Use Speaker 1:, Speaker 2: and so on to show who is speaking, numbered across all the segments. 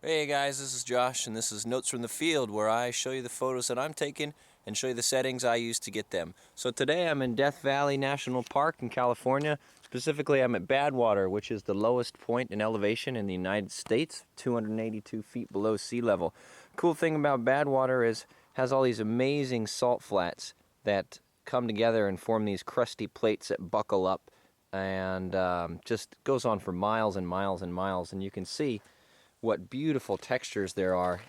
Speaker 1: Hey guys, this is Josh, and this is Notes from the Field, where I show you the photos that I'm taking and show you the settings I use to get them. So today I'm in Death Valley National Park in California. Specifically, I'm at Badwater, which is the lowest point in elevation in the United States, 282 feet below sea level. Cool thing about Badwater is it has all these amazing salt flats that come together and form these crusty plates that buckle up, and just goes on for miles and miles and miles, and you can see what beautiful textures there are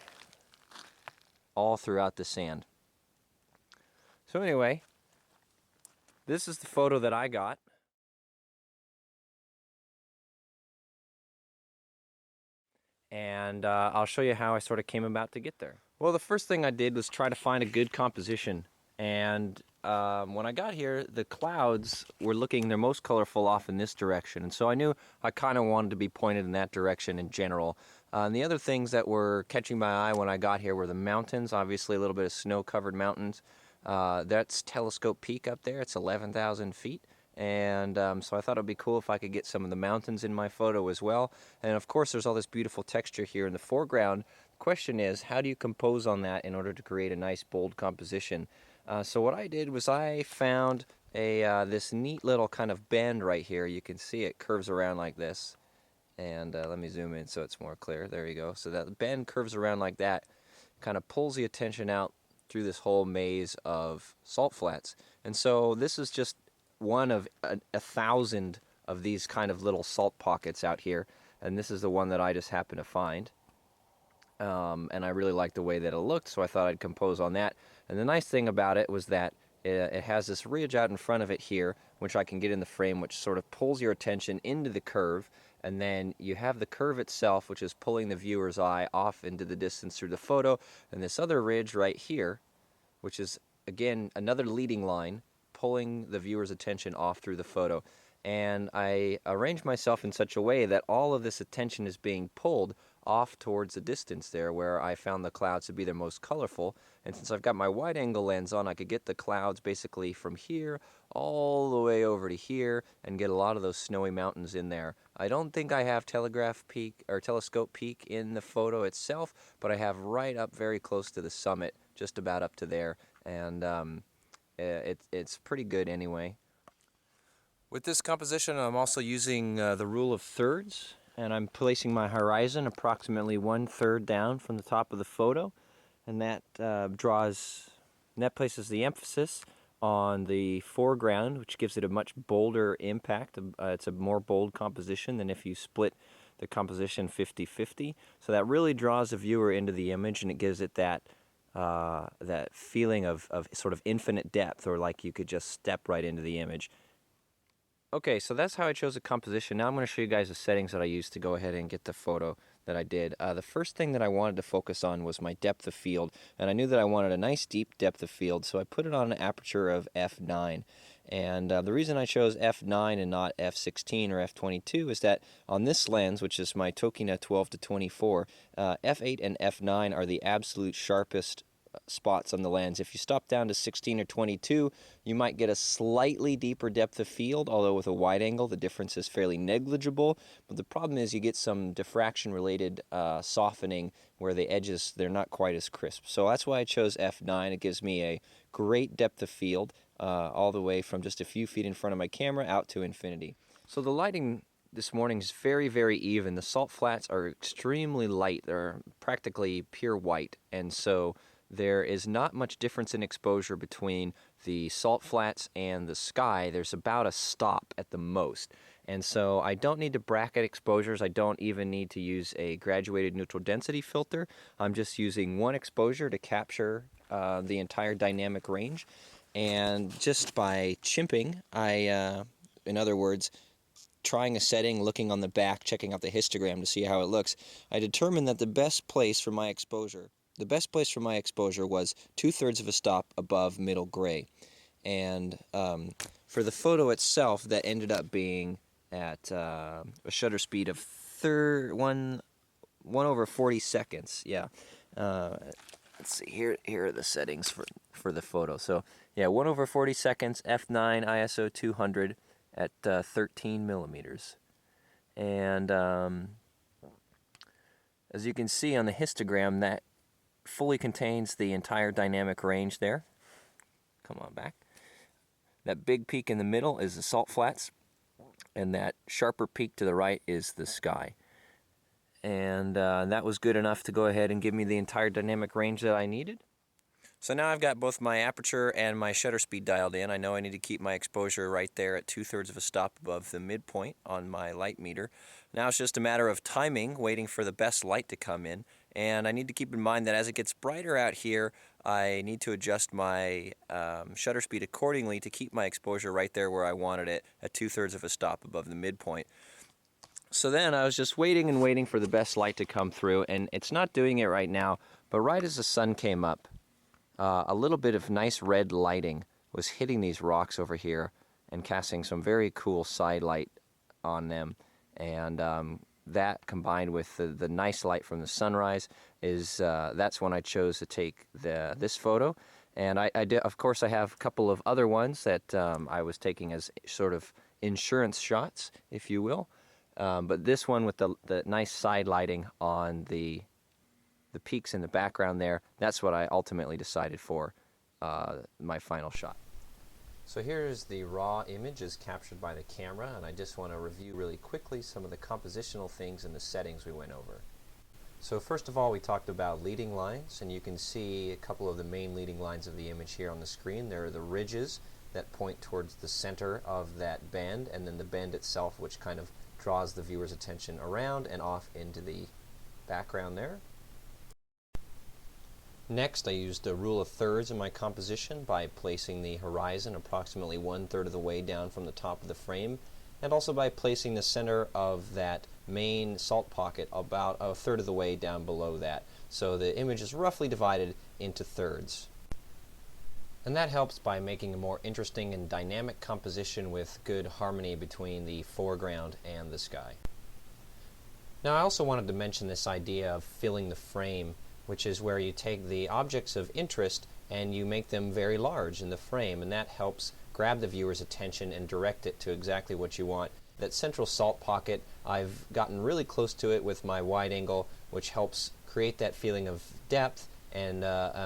Speaker 1: all throughout the sand. So anyway, this is the photo that I got. And I'll show you how I sort of came about to get there. Well, the first thing I did was try to find a good composition. And when I got here, the clouds were looking their most colorful off in this direction. And so I knew I kind of wanted to be pointed in that direction in general. And the other things that were catching my eye when I got here were the mountains, obviously a little bit of snow-covered mountains. That's Telescope Peak up there. It's 11,000 feet. And so I thought it would be cool if I could get some of the mountains in my photo as well. And of course there's all this beautiful texture here in the foreground. The question is, how do you compose on that in order to create a nice bold composition? So what I did was I found this neat little kind of bend right here. You can see it curves around like this. And let me zoom in so it's more clear. There you go. So that bend curves around like that, kind of pulls the attention out through this whole maze of salt flats. And so this is just one of a thousand of these kind of little salt pockets out here, and this is the one that I just happened to find. And I really liked the way that it looked, so I thought I'd compose on that. And the nice thing about it was that it has this ridge out in front of it here, which I can get in the frame, which sort of pulls your attention into the curve, and then you have the curve itself, which is pulling the viewer's eye off into the distance through the photo, and this other ridge right here, which is, again, another leading line, pulling the viewer's attention off through the photo. And I arranged myself in such a way that all of this attention is being pulled off towards the distance there where I found the clouds to be their most colorful. And since I've got my wide angle lens on, I could get the clouds basically from here all the way over to here and get a lot of those snowy mountains in there. I don't think I have Telegraph Peak or Telescope Peak in the photo itself, but I have right up very close to the summit, just about up to there. And it's pretty good anyway. With this composition, I'm also using the rule of thirds, and I'm placing my horizon approximately 1/3 down from the top of the photo, and that places the emphasis on the foreground, which gives it a much bolder impact. It's a more bold composition than if you split the composition 50-50. So that really draws the viewer into the image, and it gives it that feeling of sort of infinite depth, or like you could just step right into the image. Okay, so that's how I chose a composition. Now I'm going to show you guys the settings that I used to go ahead and get the photo that I did. The first thing that I wanted to focus on was my depth of field, and I knew that I wanted a nice deep depth of field, so I put it on an aperture of f9. And the reason I chose f9 and not f16 or f22 is that on this lens, which is my Tokina 12-24, f8 and f9 are the absolute sharpest spots on the lens. If you stop down to 16 or 22, you might get a slightly deeper depth of field, although with a wide angle the difference is fairly negligible. But the problem is you get some diffraction related softening where the edges, they're not quite as crisp. So that's why I chose f9. It gives me a great depth of field all the way from just a few feet in front of my camera out to infinity. So the lighting this morning is very, very even. The salt flats are extremely light. They're practically pure white, and so there is not much difference in exposure between the salt flats and the sky. There's about a stop at the most. And so I don't need to bracket exposures. I don't even need to use a graduated neutral density filter. I'm just using one exposure to capture the entire dynamic range. And just by chimping, in other words, trying a setting, looking on the back, checking out the histogram to see how it looks, I determined that the best place for my exposure was 2/3 of a stop above middle gray. And for the photo itself, that ended up being at a shutter speed of 1/40 seconds. Yeah. Let's see, here are the settings for the photo. So yeah, 1/40 seconds, f9, ISO 200 at 13 millimeters. And As you can see on the histogram, that fully contains the entire dynamic range there. Come on back. That big peak in the middle is the salt flats, and that sharper peak to the right is the sky. And that was good enough to go ahead and give me the entire dynamic range that I needed. So now I've got both my aperture and my shutter speed dialed in. I know I need to keep my exposure right there at 2/3 of a stop above the midpoint on my light meter. Now it's just a matter of timing, waiting for the best light to come in. And I need to keep in mind that as it gets brighter out here, I need to adjust my shutter speed accordingly to keep my exposure right there where I wanted it at 2/3 of a stop above the midpoint. So then I was just waiting and waiting for the best light to come through, and it's not doing it right now, but right as the sun came up, a little bit of nice red lighting was hitting these rocks over here and casting some very cool side light on them. And that combined with the nice light from the sunrise is that's when I chose to take this photo. And I did, of course, I have a couple of other ones that I was taking as sort of insurance shots, if you will. But this one with the nice side lighting on the peaks in the background there, that's what I ultimately decided for my final shot. So here's the raw image as captured by the camera, and I just want to review really quickly some of the compositional things and the settings we went over. So first of all, we talked about leading lines, and you can see a couple of the main leading lines of the image here on the screen. There are the ridges that point towards the center of that bend, and then the bend itself, which kind of draws the viewer's attention around and off into the background there. Next, I used a rule of thirds in my composition by placing the horizon approximately 1/3 of the way down from the top of the frame, and also by placing the center of that main salt pocket about 1/3 of the way down below that. So the image is roughly divided into thirds. And that helps by making a more interesting and dynamic composition with good harmony between the foreground and the sky. Now I also wanted to mention this idea of filling the frame, which is where you take the objects of interest and you make them very large in the frame, and that helps grab the viewer's attention and direct it to exactly what you want. That central salt pocket, I've gotten really close to it with my wide angle, which helps create that feeling of depth and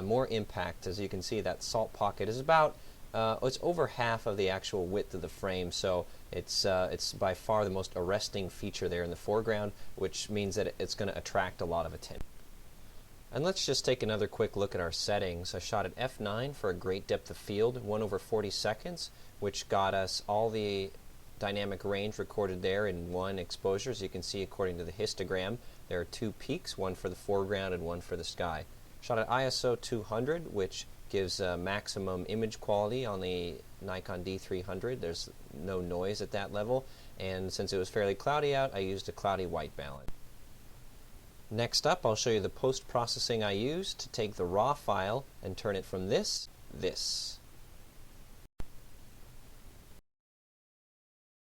Speaker 1: more impact. As you can see, that salt pocket is about it's over half of the actual width of the frame, so it's by far the most arresting feature there in the foreground, which means that it's going to attract a lot of attention. And let's just take another quick look at our settings. I shot at f9 for a great depth of field, 1/40 seconds, which got us all the dynamic range recorded there in one exposure. As you can see, according to the histogram, there are two peaks, one for the foreground and one for the sky. Shot at ISO 200, which gives maximum image quality on the Nikon D300. There's no noise at that level, and since it was fairly cloudy out, I used a cloudy white balance. Next up, I'll show you the post-processing I used to take the raw file and turn it from this.